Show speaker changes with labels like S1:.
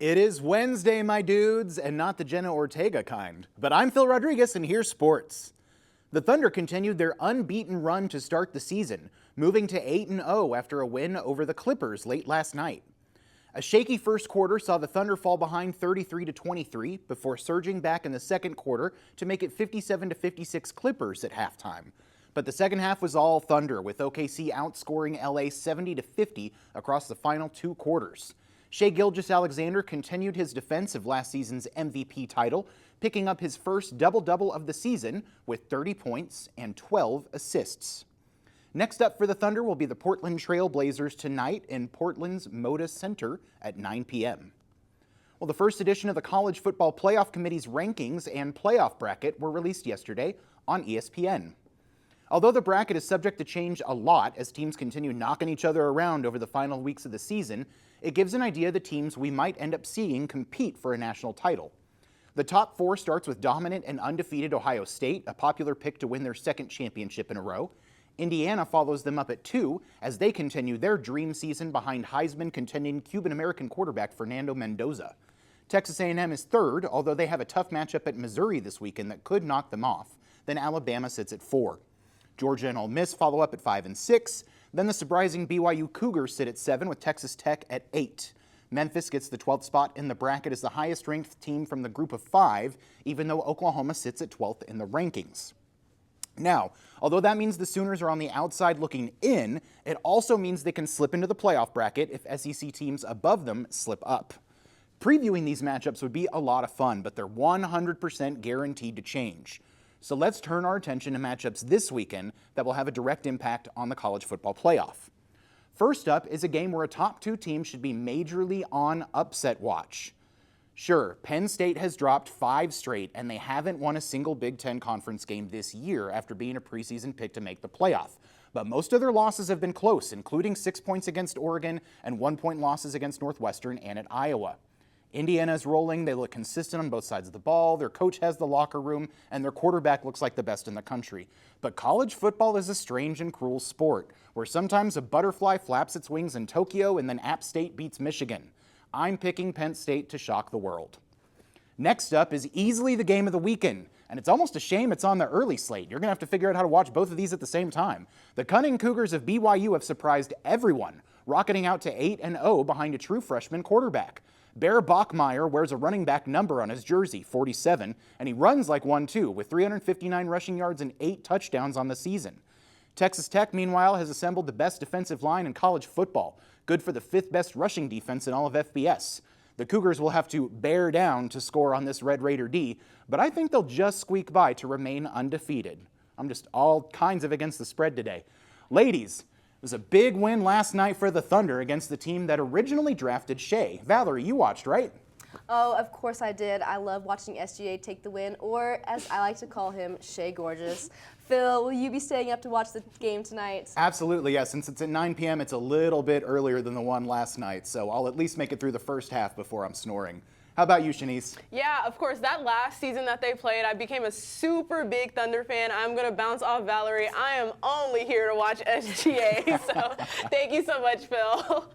S1: It is Wednesday, my dudes, and not the Jenna Ortega kind. But I'm Phil Rodriguez, and here's sports. The Thunder continued their unbeaten run to start the season, moving to 8-0 after a win over the Clippers late last night. A shaky first quarter saw the Thunder fall behind 33-23 before surging back in the second quarter to make it 57-56 Clippers at halftime. But the second half was all Thunder, with OKC outscoring LA 70-50 across the final two quarters. Shai Gilgeous-Alexander continued his defense of last season's MVP title, picking up his first double-double of the season with 30 points and 12 assists. Next up for the Thunder will be the Portland Trail Blazers tonight in Portland's Moda Center at 9 p.m. Well, the first edition of the College Football Playoff Committee's rankings and playoff bracket were released yesterday on ESPN. Although the bracket is subject to change a lot as teams continue knocking each other around over the final weeks of the season, it gives an idea of the teams we might end up seeing compete for a national title. The top four starts with dominant and undefeated Ohio State, a popular pick to win their second championship in a row. Indiana follows them up at 2 as they continue their dream season behind Heisman-contending Cuban-American quarterback Fernando Mendoza. Texas A&M is 3rd, although they have a tough matchup at Missouri this weekend that could knock them off. Then Alabama sits at 4. Georgia and Ole Miss follow up at 5 and 6. Then the surprising BYU Cougars sit at 7 with Texas Tech at 8. Memphis gets the 12th spot in the bracket as the highest-ranked team from the group of 5, even though Oklahoma sits at 12th in the rankings. Now, although that means the Sooners are on the outside looking in, it also means they can slip into the playoff bracket if SEC teams above them slip up. Previewing these matchups would be a lot of fun, but they're 100% guaranteed to change. So let's turn our attention to matchups this weekend that will have a direct impact on the college football playoff. First up is a game where a top 2 team should be majorly on upset watch. Sure, Penn State has dropped 5 straight, and they haven't won a single Big Ten conference game this year after being a preseason pick to make the playoff. But most of their losses have been close, including 6 points against Oregon and 1-point losses against Northwestern and at Iowa. Indiana's rolling, they look consistent on both sides of the ball, their coach has the locker room, and their quarterback looks like the best in the country. But college football is a strange and cruel sport, where sometimes a butterfly flaps its wings in Tokyo and then App State beats Michigan. I'm picking Penn State to shock the world. Next up is easily the game of the weekend, and it's almost a shame it's on the early slate. You're going to have to figure out how to watch both of these at the same time. The cunning Cougars of BYU have surprised everyone, rocketing out to 8-0 behind a true freshman quarterback. Bear Bachmeier wears a running back number on his jersey, 47, and he runs like one too, with 359 rushing yards and 8 touchdowns on the season. Texas Tech, meanwhile, has assembled the best defensive line in college football, good for the 5th best rushing defense in all of FBS. The Cougars will have to bear down to score on this Red Raider D, but I think they'll just squeak by to remain undefeated. I'm just all kinds of against the spread today. Ladies, it was a big win last night for the Thunder against the team that originally drafted Shai. Valerie, you watched, right?
S2: Oh, of course I did. I love watching SGA take the win, or as I like to call him, Shai Gorgeous. Phil, will you be staying up to watch the game tonight?
S1: Absolutely, yes. Since it's at 9 p.m., it's a little bit earlier than the one last night, so I'll at least make it through the first half before I'm snoring. How about you, Shanice?
S3: Yeah, of course. That last season that they played, I became a super big Thunder fan. I'm going to bounce off Valerie. I am only here to watch SGA, so thank you so much, Phil.